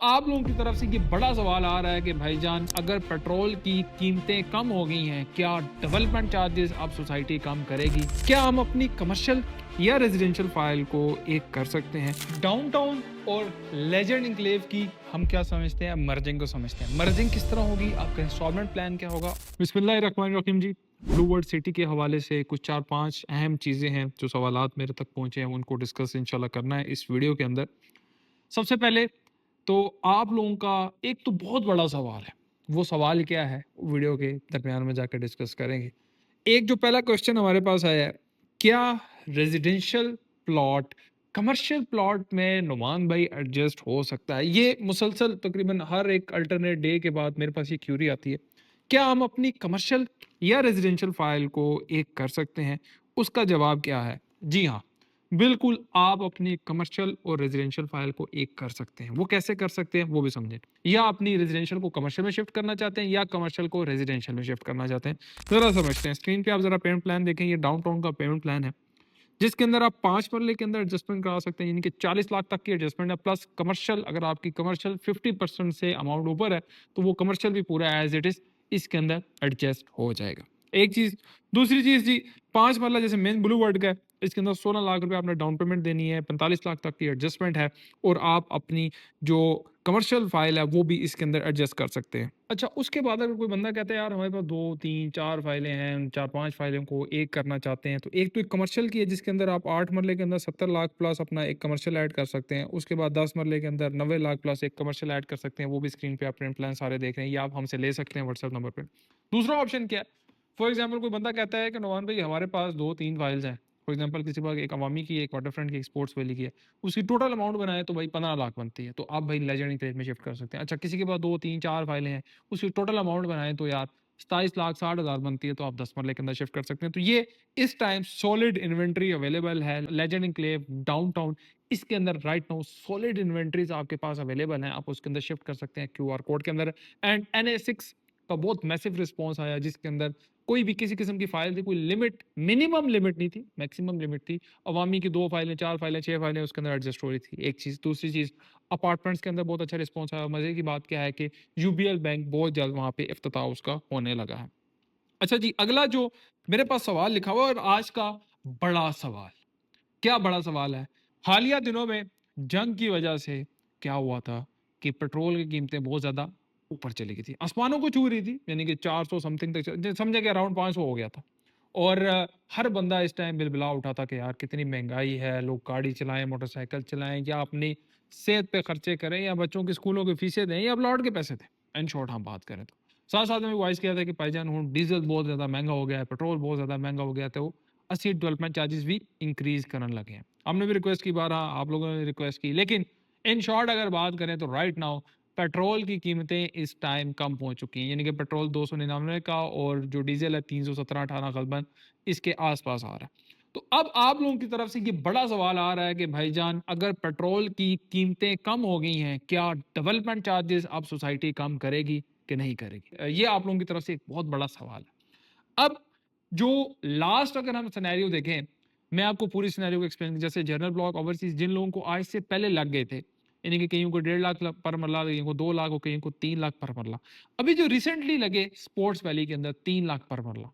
आप लोगों की तरफ से ये बड़ा सवाल आ रहा है कि भाईजान अगर पेट्रोल की कीमतें कम हो गई हैं, क्या डेवलपमेंट चार्जेस अब सोसाइटी कम करेगी? क्या हम अपनी कमर्शियल या रेजिडेंशियल फाइल को एक कर सकते हैं? डाउनटाउन और लेजेंड इंक्लेव की हम क्या समझते हैं? मर्जिंग को समझते हैं। मर्जिंग किस तरह होगी? आपका इंस्टॉलमेंट प्लान क्या होगा? बिस्मिल्लाहिर्रहमानिर्रहीम जी। ब्लू वर्ल्ड सिटी के हवाले से कुछ 4-5 अहम चीज़ें हैं जो सवालात मेरे तक पहुंचे हैं, उनको डिस्कस इंशाल्लाह करना है इस वीडियो के अंदर। सबसे पहले तो आप लोगों का एक तो बहुत बड़ा सवाल है। वो सवाल क्या है? वीडियो के दरमियान में जाकर डिस्कस करेंगे। एक जो पहला क्वेश्चन हमारे पास आया है, क्या रेज़िडेंशियल प्लॉट कमर्शियल प्लॉट में नुमान भाई एडजस्ट हो सकता है? ये मुसलसल तकरीबन हर एक अल्टरनेट डे के बाद मेरे पास ये क्यूरी आती है। क्या हम अपनी कमर्शियल या रेज़िडेंशियल फ़ाइल को एक कर सकते हैं? उसका जवाब क्या है? जी हाँ। बिल्कुल, आप अपनी कमर्शियल और रेज़िडेंशियल फ़ाइल को एक कर सकते हैं। वो कैसे कर सकते हैं, वो भी समझें। या अपनी रेज़िडेंशियल को कमर्शियल में शिफ्ट करना चाहते हैं या कमर्शियल को रेज़िडेंशियल में शिफ्ट करना चाहते हैं। ज़रा समझते हैं। स्क्रीन पे आप ज़रा पेमेंट प्लान देखें, ये डाउनटाउन का पेमेंट प्लान है, जिसके अंदर आप 5 मरले के अंदर एडजस्टमेंट करा सकते हैं, यानी कि 40 लाख तक की एडजस्टमेंट है, प्लस कमर्शियल अगर आपकी कमर्शियल 50% से अमाउंट ऊपर है, तो वो कमर्शियल भी पूरा एज़ इट इज़ इसके अंदर एडजस्ट हो जाएगा। एक चीज़, दूसरी चीज़ जी, 5 मरला जैसे मेन ब्लू वर्ल्ड का है, इसके अंदर 16 लाख रुपए आपने डाउन पेमेंट देनी है, 45 लाख तक की एडजस्टमेंट है और आप अपनी जो कमर्शियल फाइल है वो भी इसके अंदर एडजस्ट कर सकते हैं। अच्छा, उसके बाद अगर कोई बंदा कहता है यार हमारे पास 2, 3, 4 फाइलें हैं, उन 4-5 फाइलों को एक करना चाहते हैं, तो एक तो एक कमर्शियल की है जिसके अंदर आप 8 मरले के अंदर 70 लाख प्लस अपना एक कमर्शियल ऐड कर सकते हैं। उसके बाद 10 मरले के अंदर 90 लाख प्लस एक कमर्शियल ऐड कर सकते हैं। वो भी स्क्रीन पे आप प्रिंट प्लान सारे देख रहे हैं, ये आप हमसे ले सकते हैं व्हाट्सएप नंबर पे। दूसरा ऑप्शन क्या है? फॉर एग्जाम्पल कोई बंदा कहता है कि नौमान भाई हमारे पास 2-3 फाइल्स हैं। फॉर एग्जाम्पल किसी पास एक अवामी की, एक वाटरफ्रंट की, एक स्पोर्ट्स वैली की है। उसकी टोटल अमाउंट बनाए तो भाई 15 लाख बनती है, तो आप भाई लेजेंड क्रेज में शिफ्ट कर सकते हैं। अच्छा, किसी के पास 2-3-4 फाइलें हैं, उसकी टोटल अमाउंट बनाए तो यार 27 लाख 60 हज़ार बनती है, तो आप 10 मरले के अंदर शिफ्ट कर सकते हैं। तो ये इस टाइम सॉलिड इन्वेंट्री अवेलेबल है लेजेंड एन्क्लेव डाउनटाउन, इसके अंदर राइट नाउ सॉलिड इन्वेंट्रीज आपके पास अवेलेबल हैं, आप उसके अंदर शिफ्ट कर सकते हैं क्यूआर कोड के अंदर। एंड NA6 का बहुत मैसिव रिस्पॉन्स आया, जिसके अंदर कोई भी किसी किस्म की फाइल थी, कोई लिमिट, मिनिमम लिमिट नहीं थी, मैक्सिमम लिमिट थी। अवामी की 2 फाइलें, 4 फाइलें, 6 फाइलें उसके अंदर एडजस्ट हो रही थी, एक चीज़। दूसरी चीज़, अपार्टमेंट्स के अंदर बहुत अच्छा रिस्पॉन्स आया। मज़े की बात क्या है कि यूबीएल बैंक बहुत जल्द वहाँ पे इफ्तिताह उसका होने लगा है। अच्छा जी, अगला जो मेरे पास सवाल लिखा हुआ है और आज का बड़ा सवाल, क्या बड़ा सवाल है? हालिया दिनों में जंग की वजह से क्या हुआ था कि पेट्रोल की कीमतें बहुत ज़्यादा ऊपर चली गई थी। आसमानों को छू रही थी, यानी कि 400 समथिंग तक समझे कि अराउंड 500 हो गया था। और हर बंदा इस टाइम बिलबिला उठा था कि यार कितनी महँगाई है, लोग गाड़ी चलाएँ, मोटरसाइकिल चलाएँ या अपनी सेहत पे खर्चे करें या बच्चों की स्कूलों की फीसें दें या प्लॉट के पैसे दें। इन शॉर्ट हम बात करें तो। साथ-साथ में वॉइस किया था कि भाईजान हुण डीज़ल बहुत ज़्यादा महँगा हो गया है, पेट्रोल बहुत ज़्यादा महँगा हो गया है, तो ਅਸੀਂ डेवलपमेंट चार्जेस भी इंक्रीज करने लगे हैं। हमने भी रिक्वेस्ट की, 12 आप लोगों ने रिक्वेस्ट की, लेकिन इन शॉर्ट अगर बात करें तो राइट नाउ पेट्रोल की कीमतें इस टाइम कम पहुंच चुकी हैं, यानी कि पेट्रोल 299 का और जो डीजल है 317-18 गलबन इसके आसपास आ रहा है। तो अब आप लोगों की तरफ से ये बड़ा सवाल आ रहा है कि भाईजान अगर पेट्रोल की कीमतें कम हो गई हैं, क्या डेवलपमेंट चार्जेस अब सोसाइटी कम करेगी कि नहीं करेगी? ये आप लोगों की तरफ से एक बहुत बड़ा सवाल है। अब जो लास्ट अगर हम सिनेरियो देखें, मैं आपको पूरी सिनेरियो को एक्सप्लेन, जैसे जनरल ब्लॉक ओवरसीज जिन लोगों को आज से पहले लग गए थे, यानी कि कईयों को 1.5 लाख पर मरला, कईयों को 2 लाख और कईयों को 3 लाख पर मरला। अभी जो रिसेंटली लगे स्पोर्ट्स वैली के अंदर 3 लाख पर मरला,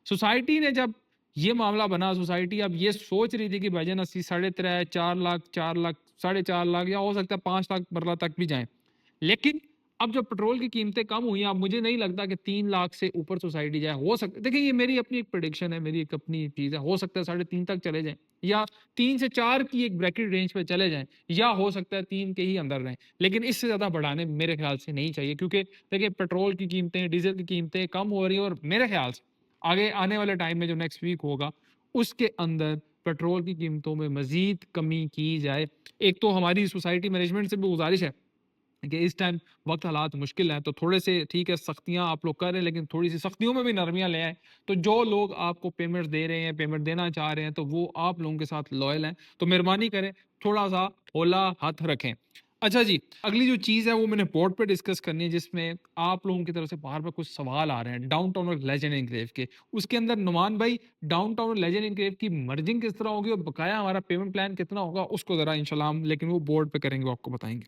सोसाइटी ने जब ये मामला बना, सोसाइटी अब ये सोच रही थी कि भाईजान 80 3.5 4 लाख 4 लाख 4.5 लाख या हो सकता है 5 लाख मरला तक भी जाए। लेकिन अब जब पेट्रोल की कीमतें कम हुई हैं, अब मुझे नहीं लगता कि 3 लाख से ऊपर सोसाइटी जाए। हो सकता, देखिए ये मेरी अपनी एक प्रेडिक्शन है, मेरी एक अपनी चीज़ है, हो सकता है 3.5 तक चले जाएँ या 3 से 4 की एक ब्रैकेट रेंज पे चले जाएँ, या हो सकता है 3 के ही अंदर रहें। लेकिन इससे ज़्यादा बढ़ाने मेरे ख्याल से नहीं चाहिए, क्योंकि देखिए पेट्रोल की कीमतें, डीज़ल की कीमतें कम हो रही हैं और मेरे ख्याल से आगे आने वाले टाइम में जो नेक्स्ट वीक होगा, उसके अंदर पेट्रोल की कीमतों में मज़ीद कमी की जाए। एक तो हमारी सोसाइटी मैनेजमेंट से भी गुज़ारिश है कि इस टाइम वक्त हालात मुश्किल हैं, तो थोड़े से ठीक है सख्तियाँ आप लोग कर रहे हैं, लेकिन थोड़ी सी सख्तियों में भी नरमियाँ ले आएँ। तो जो लोग आपको पेमेंट दे रहे हैं, पेमेंट देना चाह रहे हैं, तो वो आप लोगों के साथ लॉयल हैं, तो मेहरबानी करें थोड़ा सा होला हाथ रखें। अच्छा जी, अगली जो चीज़ है वो मैंने बोर्ड पे डिस्कस करनी है, जिसमें आप लोगों की तरफ से बार बार कुछ सवाल आ रहे हैं डाउनटाउन और लेजेंड एनक्लेव के। उसके अंदर नुमान भाई डाउनटाउन और लेजेंड एनक्लेव की मर्जिंग किस तरह होगी और बकाया हमारा पेमेंट प्लान कितना होगा, उसको ज़रा इंशाल्लाह हम, लेकिन वो बोर्ड पे करेंगे, वो आपको बताएंगे।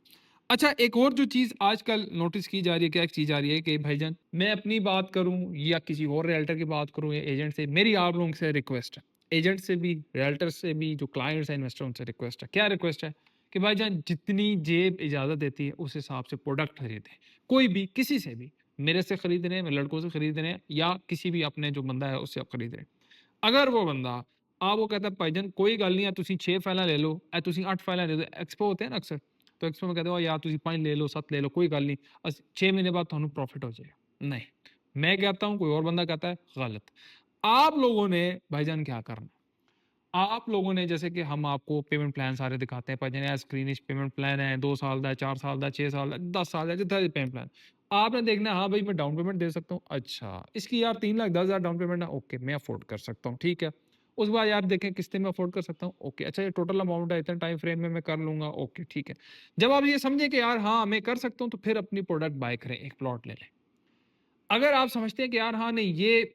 अच्छा, एक और जो चीज़ आजकल नोटिस की जा रही है, क्या चीज़ आ रही है कि भाईजान मैं अपनी बात करूँ या किसी और रियल्टर की बात करूँ या एजेंट से, मेरी आप लोगों से रिक्वेस्ट है। एजेंट से भी, रियल्टर से भी, जो क्लाइंट्स हैं, इन्वेस्टर उनसे रिक्वेस्ट है। क्या रिक्वेस्ट है? कि भाईजान जितनी जेब इजाज़त देती है उस हिसाब से प्रोडक्ट खरीदें। कोई भी, किसी से भी, मेरे से खरीद रहे हैं, मेरे लड़कों से खरीद रहे हैं या किसी भी अपने जो बंदा है उससे आप खरीद रहे हैं। अगर वो बंदा वो कहता है भाईजान कोई गल नहीं है, तुसी 6 फाइलां ले लो, तुसी 8 फाइलां दे दो। एक्सपो होते हैं ना अक्सर, तो एक्सपो में कहते हो यार तुसी 5 ले लो, 7 ले लो, कोई गल नहीं, 6 महीने बाद थानू प्रॉफिट हो जाएगा। नहीं, मैं कहता हूँ, कोई और बंदा कहता है, गलत। आप लोगों ने भाईजान क्या करना, आप लोगों ने जैसे कि हम आपको पेमेंट प्लान सारे दिखाते हैं, भाईजान स्क्रीनिश पेमेंट प्लान है, 2 साल का, 4 साल का, 6 साल का, 10 साल का, जितना भी पेमेंट प्लान आपने देखना है। हाँ भाई, मैं डाउन पेमेंट दे सकता हूँ। अच्छा, इसकी यार 3,10,000 डाउन पेमेंट है, ओके मैं अफोर्ड कर सकता हूँ, ठीक है। उसके बाद यार देखें किस्तें में अफोर्ड कर सकता हूँ, ओके। अच्छा, ये टोटल अमाउंट है, इतने टाइम फ्रेम में मैं कर लूंगा, ओके ठीक है। जब आप ये समझे कि यार हाँ मैं कर सकता हूँ, तो फिर अपनी प्रोडक्ट बाय करें, एक प्लॉट ले लें। अगर आप समझते हैं कि यार हाँ नहीं, ये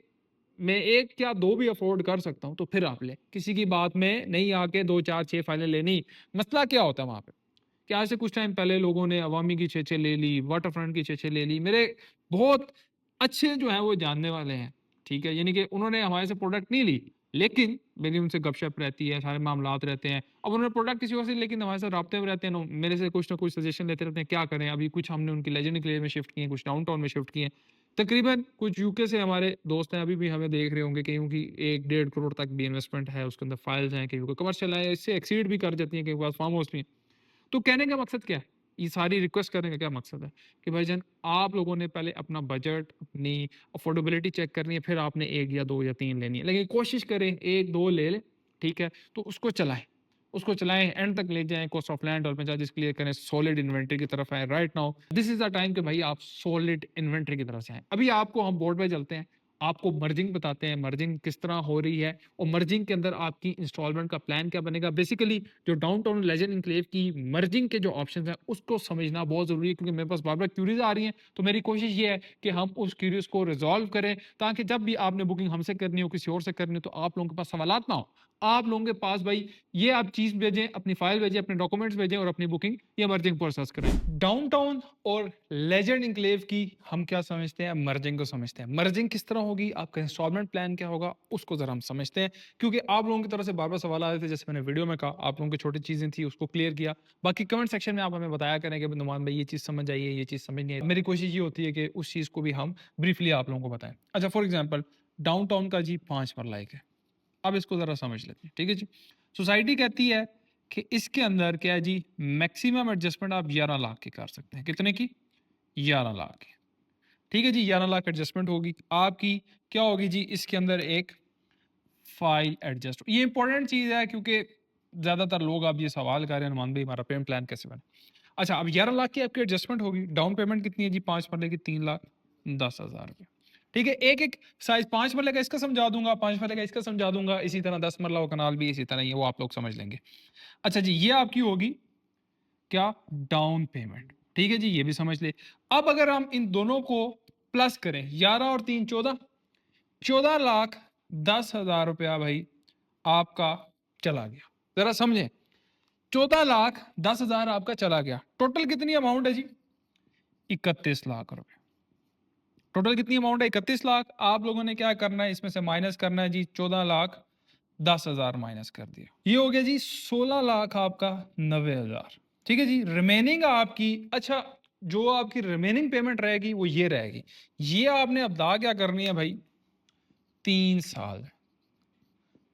मैं 1 या 2 भी अफ़ोर्ड कर सकता हूँ, तो फिर आप लें। किसी की बात में नहीं आके 2, 4, 6 फाइलें लेनी। मसला क्या होता है वहाँ पे, कि आज से कुछ टाइम पहले लोगों ने अवामी की 6-6 ले ली, वाटरफ्रंट की 6-6 ले ली। मेरे बहुत अच्छे जो हैं वो जानने वाले हैं, ठीक है? यानी कि उन्होंने हमारे से प्रोडक्ट नहीं ली, लेकिन मेरी उनसे गपशप रहती है, सारे मामलात रहते हैं। अब उन्होंने प्रोडक्ट किसी और से, लेकिन हमारे साथ राब्ते में रहते हैं ना, मेरे से कुछ ना कुछ सजेशन लेते रहते हैं, क्या करें? अभी कुछ हमने उनकी लेजेंड क्लेयर में शिफ्ट किए हैं, कुछ डाउनटाउन में शिफ्ट किए हैं। तकरीबन कुछ यूके से हमारे दोस्त हैं, अभी भी हमें देख रहे होंगे, कईयों की 1 डेढ़ करोड़ तक भी इन्वेस्टमेंट है, उसके अंदर फाइल्स हैं, कईयों को कमर्शियल है, इससे एक्सीड भी कर जाती हैं, कईयों के पास फार्म हाउस भी हैं। तो कहने का मकसद क्या है? ये सारी रिक्वेस्ट करने का क्या मकसद है? कि भाईजान आप लोगों ने पहले अपना बजट, अपनी अफोर्डेबिलिटी चेक करनी है, फिर आपने 1 या 2 या 3 लेनी है। लेकिन कोशिश करें 1-2 ले लें, ठीक है? तो उसको चलाएँ, एंड तक ले जाएँ, cost of land, development charges clear करें, सॉलिड इन्वेंटरी की तरफ आएँ। Right now this is the time कि भाई आप सॉलिड इन्वेंटरी की तरफ से आएँ। अभी आपको हम बोर्ड पे चलते हैं, आपको मर्जिंग बताते हैं, मर्जिंग किस तरह हो रही है और मर्जिंग के अंदर आपकी इंस्टॉलमेंट का प्लान क्या बनेगा। बेसिकली जो डाउनटाउन लेजेंड एन्क्लेव की मर्जिंग के जो ऑप्शंस हैं, उसको समझना बहुत ज़रूरी है, क्योंकि मेरे पास बार-बार क्यूरीज़ आ रही हैं। तो मेरी कोशिश ये है कि हम उस क्यूरीज़ को रिज़ॉल्व करें, ताकि जब भी आपने बुकिंग हमसे करनी हो, किसी और से करनी हो, तो आप लोगों के पास सवालात ना हो। आप लोगों के पास भाई ये आप चीज़ भेजें, अपनी फाइल भेजें, अपने डॉक्यूमेंट्स भेजें और अपनी बुकिंग या मर्जिंग प्रोसेस करें। डाउनटाउन और लेजेंड एन्क्लेव की हम क्या समझते हैं, मर्जिंग को समझते हैं। मर्जिंग किस तरह होगी, आपका इंस्टॉलमेंट प्लान क्या होगा, उसको ज़रा हम समझते हैं। क्योंकि आप लोगों की तरफ से बार-बार सवाल आ रहे थे, जैसे मैंने वीडियो में कहा, आप लोगों की छोटी चीज़ें थी, उसको क्लियर किया। बाकी कमेंट सेक्शन में आप हमें बताया करें कि नुमान भाई ये चीज़ समझ आई है, ये चीज़ समझ नहीं आई। मेरी कोशिश ये होती है कि उस चीज़ को भी हम ब्रीफली आप लोगों को बताएँ। अच्छा, फॉर एग्ज़ाम्पल डाउनटाउन का जी 5 मरला एक है। अब इसको ज़रा समझ लेते हैं, ठीक है जी। सोसाइटी कहती है कि इसके अंदर क्या है जी, मैक्सिमम एडजस्टमेंट आप 11 लाख की कर सकते हैं। कितने की? 11 लाख की। ठीक है जी, 11 लाख एडजस्टमेंट होगी आपकी। क्या होगी जी, इसके अंदर एक फाइल एडजस्ट, ये इंपॉर्टेंट चीज़ है, क्योंकि ज़्यादातर लोग अब ये सवाल कर रहे हैं, अनुमान भाई हमारा पेमेंट प्लान कैसे बने। अच्छा, अब 11 लाख की आपकी एडजस्टमेंट होगी। डाउन पेमेंट कितनी है जी, 5 मरले की 3,10,000 रुपये। ठीक है, एक एक साइज 5 मरले का इसका समझा दूंगा, 5 मरले का इसका समझा दूंगा, इसी तरह 10 मरला वो कनाल भी इसी तरह ही है, वो आप लोग समझ लेंगे। अच्छा जी, ये आपकी होगी क्या, डाउन पेमेंट। ठीक है जी, ये भी समझ ले। अब अगर हम इन दोनों को प्लस करें, 11 और 3 14, 14,10,000 रुपया भाई आपका चला गया। जरा समझें, 14,10,000 आपका चला गया। टोटल कितनी अमाउंट है जी, 31 लाख रुपए। टोटल कितनी अमाउंट है, 31 लाख। आप लोगों ने क्या करना है, इसमें से माइनस करना है जी, 14,10,000 माइनस कर दिया, ये हो गया जी 16,00,000 आपका 90,000। ठीक है जी, रिमेनिंग आपकी, अच्छा जो आपकी रिमेनिंग पेमेंट रहेगी वो ये रहेगी। ये आपने अब दा क्या करनी है भाई, 3 साल,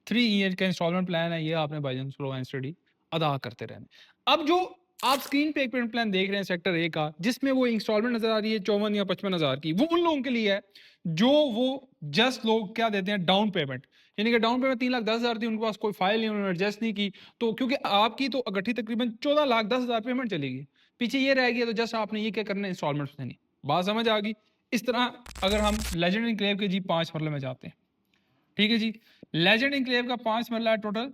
3 ईयर का इंस्टॉलमेंट प्लान है, ये आपने भाईजान स्लो एंड स्टडी अदा करते रहना। अब जो आप स्क्रीन पे एक पेमेंट प्लान देख रहे हैं सेक्टर ए का, जिसमें वो इंस्टॉलमेंट नजर आ रही है 54 या 55,000 की, वो उन लोगों के लिए है जो वो जस्ट लोग क्या देते हैं, डाउन पेमेंट। यानी कि डाउन पेमेंट 3,10,000 थी, उनके पास कोई फाइल नहीं, उन्होंने एडजस्ट नहीं की, तो क्योंकि आपकी तो अगठी तकरीबन 14,10,000 पेमेंट चलेगी, पीछे ये रहेगी, तो जस्ट आपने ये क्या करना है, इंस्टॉलमेंट देनी। बात समझ आ गई। इस तरह अगर हम लेजेंड एन्क्लेव के जी 5 मरले में जाते हैं, ठीक है जी, लेजेंड एन्क्लेव का 5 मरला है, टोटल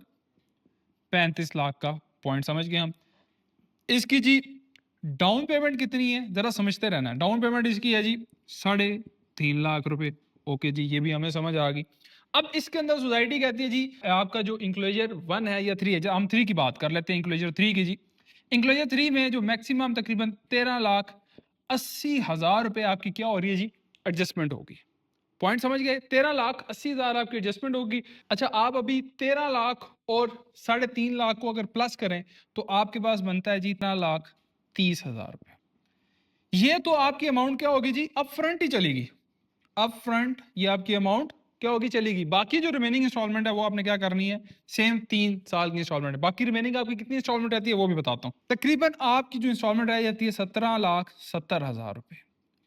35 लाख का, पॉइंट समझ गए हम। इसकी जी डाउन पेमेंट कितनी है, जरा समझते रहना। डाउन पेमेंट इसकी है जी 3.5 लाख रुपए। ओके जी, ये भी हमें समझ आ गई। अब इसके अंदर सोसाइटी कहती है जी, आपका जो इंक्लोजर 1 है या 3 है, हम 3 की बात कर लेते हैं, इंक्लोजर 3 की जी, इंक्लोजर 3 में जो मैक्सिमम तकरीबन 13,80,000 रुपए आपकी क्या हो रही है जी, एडजस्टमेंट होगी। पॉइंट समझ गए? 13,80,000 आपकी एडजस्टमेंट होगी। अच्छा, आप अभी 13 लाख और 3.5 लाख को अगर प्लस करें तो आपके पास बनता है जी 13,30,000 रुपए। ये तो आपकी अमाउंट क्या होगी जी, अप फ्रंट ही चलेगी। अप फ्रंट ये आपकी अमाउंट क्या होगी, चलेगी। बाकी जो रिमेनिंग इंस्टॉलमेंट है वो आपने क्या करनी है, सेम 3 साल की इंस्टॉलमेंट है। बाकी रिमेनिंग आपकी कितनी इंस्टॉलमेंट रहती है वो भी बताता हूँ। तकरीबन आपकी जो इंस्टॉलमेंट रह जाती है 17,70,000 रुपए।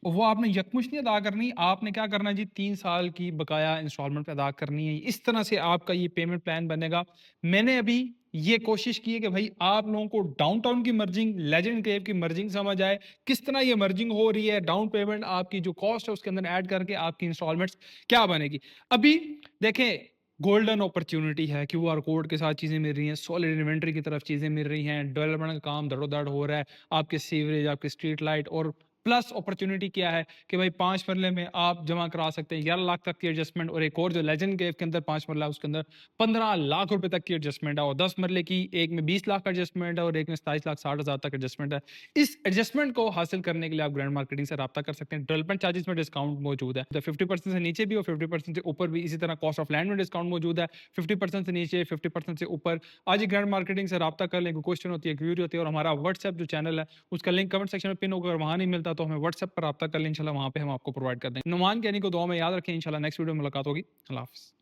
वो आपने यकमुश्त नहीं अदा करनी, आपने क्या करना है जी, 3 साल की बकाया इंस्टॉलमेंट अदा करनी है। इस तरह से आपका ये पेमेंट प्लान बनेगा। मैंने अभी ये कोशिश की है कि भाई आप लोगों को डाउनटाउन की मर्जिंग, लेजेंड केव की मर्जिंग समझ आए, किस तरह ये मर्जिंग हो रही है, डाउन पेमेंट आपकी जो कॉस्ट है उसके अंदर ऐड करके आपकी इंस्टॉलमेंट्स क्या बनेगी। अभी देखें, गोल्डन अपॉर्चुनिटी है, क्यूआर कोड के साथ चीजें मिल रही हैं, सॉलिड इन्वेंट्री की तरफ चीजें मिल रही हैं, डेवलपमेंट का काम धड़ोधड़ हो रहा है, आपके सीवरेज, आपके स्ट्रीट लाइट, और प्लस अपॉर्चुनिटी क्या है कि भाई 5 मरले में आप जमा करा सकते हैं 11 लाख तक की एडजस्टमेंट, और एक और जो लेजेंड केव के अंदर 5 मरला है उसके अंदर 15 लाख रुपए तक की एडजस्टमेंट है, और 10 मरले की एक में 20 लाख का एडजस्टमेंट है और एक में 27,60,000 तक एडजस्टमेंट है। इस एडजस्टमेंट को हासिल करने के लिए आप ग्रैंड मार्केटिंग से रब्ता कर सकते हैं। डेवलपमेंट चार्जेस में डिस्काउंट मौजूद है, तो 50% से नीचे भी और 50% से ऊपर भी। इसी तरह कॉस्ट ऑफ लैंड में डिस्काउंट मौजूद है, 50% से नीचे, 50% से ऊपर। आज ही ग्रैंड मार्केटिंग से रब्ता कर लें, कोई क्वेश्चन होती है, क्यूरी होती है, और हमारा व्हाट्सएप जो चैनल है उसका लिंक कमेंट सेक्शन में पिन होकर, वहां नहीं मिलता तो हमें व्हाट्सएप पर रब्ता कर लें, इंशाल्लाह वहां पे हम आपको प्रोवाइड कर दें। नुमान कहनी को दुआ में याद रखें, इंशाल्लाह नेक्स्ट वीडियो में मुलाकात होगी। अल्लाह हाफिज़।